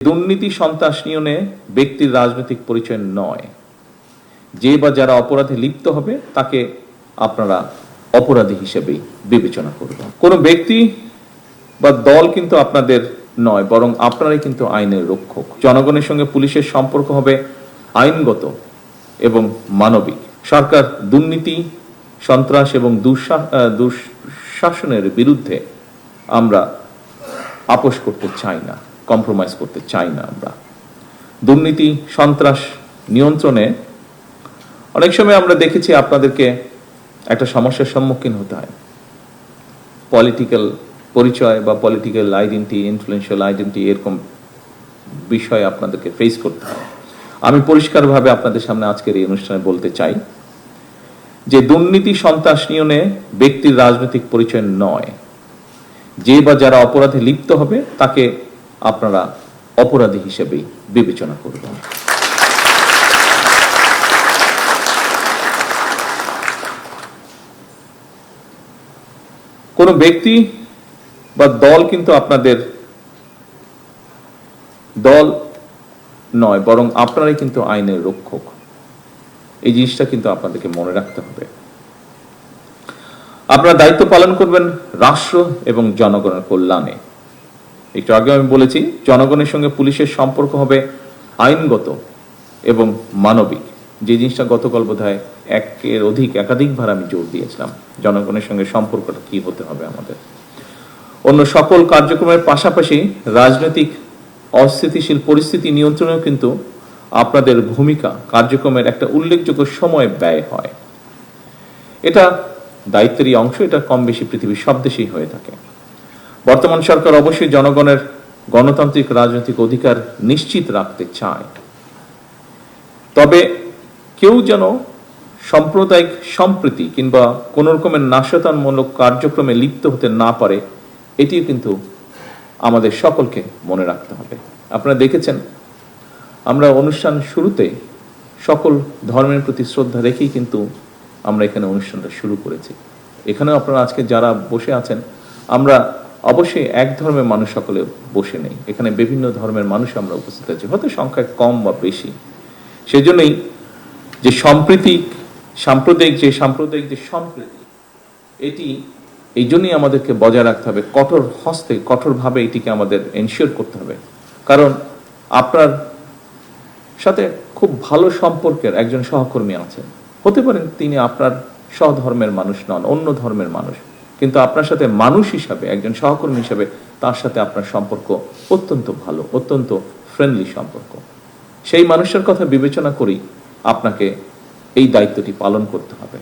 দুর্নীতি সন্ত্রাস নিয়নে ব্যক্তির রাজনৈতিক পরিচয় নয়। যে বা যারা অপরাধে লিপ্ত হবে তাকে আপনারা অপরাধী হিসেবেই বিবেচনা করবেন। কোনো ব্যক্তি বা দল কিন্তু আপনাদের নয়, বরং আপনারাই কিন্তু আইনের রক্ষক। জনগণের সঙ্গে পুলিশের সম্পর্ক হবে আইনগত এবং মানবিক। সরকার দুর্নীতি সন্ত্রাস এবং দুঃশাসনের বিরুদ্ধে আমরা আপোষ করতে চাই না, কম্প্রোমাইজ করতে চাই না। আমরা দুর্নীতি সন্ত্রাস নিয়ন্ত্রণে অনেক সময় আমরা দেখেছি আপনাদেরকে একটা সমস্যার সম্মুখীন হতে হয়। পলিটিক্যাল পরিচয় বা পলিটিক্যাল আইডেন্টি, ইনফ্লুয়েন্সিয়াল আইডেন্টি, এরকম বিষয় আপনাদেরকে ফেস করতে হয়। আমি পরিষ্কারভাবে আপনাদের সামনে আজকের এই অনুষ্ঠানে বলতে চাই যে দুর্নীতি সন্ত্রাস নিয়নে ব্যক্তির রাজনৈতিক পরিচয় নয়। যে বা যারা অপরাধে লিপ্ত হবে তাকে আপনারা অপরাধী হিসেবেই বিবেচনা করবেন। কোনো ব্যক্তি বা দল কিন্তু আপনাদের দল নয়, বরং আপনারাই কিন্তু আইনের রক্ষক। এই জিনিসটা কিন্তু আপনাদেরকে মনে রাখতে হবে। আপনারা দায়িত্ব পালন করবেন রাষ্ট্র এবং জনগণের কল্যাণে। একটু আগে আমি বলেছি, জনগণের সঙ্গে পুলিশের সম্পর্ক হবে আইনগত এবং মানবিক। যে জিনিসটা গতকাল বোধহয় একাধিকবার আমি জোর দিয়েছিলাম, জনগণের সঙ্গে সম্পর্কটা কি হতে হবে আমাদের। অন্য সকল কার্যক্রমের পাশাপাশি রাজনৈতিক অস্থিতিশীল পরিস্থিতি নিয়ন্ত্রণেও কিন্তু আপনাদের ভূমিকা কার্যক্রমের একটা উল্লেখযোগ্য সময় ব্যয় হয়। এটা দায়িত্বেরই অংশ, এটা কম বেশি পৃথিবীর সব দেশেই হয়ে থাকে। বর্তমান সরকার অবশ্যই জনগণের গণতান্ত্রিক রাজনৈতিক অধিকার নিশ্চিত রাখতে চায়, তবে কেউ যেন সাম্প্রদায়িক সম্প্রীতি কিংবা কোন রকমের নাশকতামূলক কার্যক্রমে লিপ্ত হতে না পারে, এটিও কিন্তু আমাদের সকলকে মনে রাখতে হবে। আপনারা দেখেছেন, আমরা অনুষ্ঠান শুরুতে সকল ধর্মের প্রতি শ্রদ্ধা রেখেই কিন্তু আমরা এখানে অনুষ্ঠানটা শুরু করেছি। এখানেও আপনারা আজকে যারা বসে আছেন, আমরা অবশ্যই এক ধর্মের মানুষ সকলে বসে নেই, এখানে বিভিন্ন ধর্মের মানুষ আমরা উপস্থিত আছি, হয়তো সংখ্যায় কম বা বেশি। সেজন্যই যে সাম্প্রদায়িক যে সম্প্রীতি, এটি এই জন্যই আমাদেরকে বজায় রাখতে হবে, কঠোরভাবে এটিকে আমাদের এনশিওর করতে হবে। কারণ আপনার সাথে খুব ভালো সম্পর্কের একজন সহকর্মী আছেন, হতে পারেন তিনি আপনার স্বধর্মের মানুষ নন, অন্য ধর্মের মানুষ, কিন্তু আপনার সাথে মানুষ হিসাবে, একজন সহকর্মী হিসাবে তার সাথে আপনার সম্পর্ক অত্যন্ত ভালো, অত্যন্ত ফ্রেন্ডলি সম্পর্ক। সেই মানুষের কথা বিবেচনা করেই আপনাকে এই দায়িত্বটি পালন করতে হবে।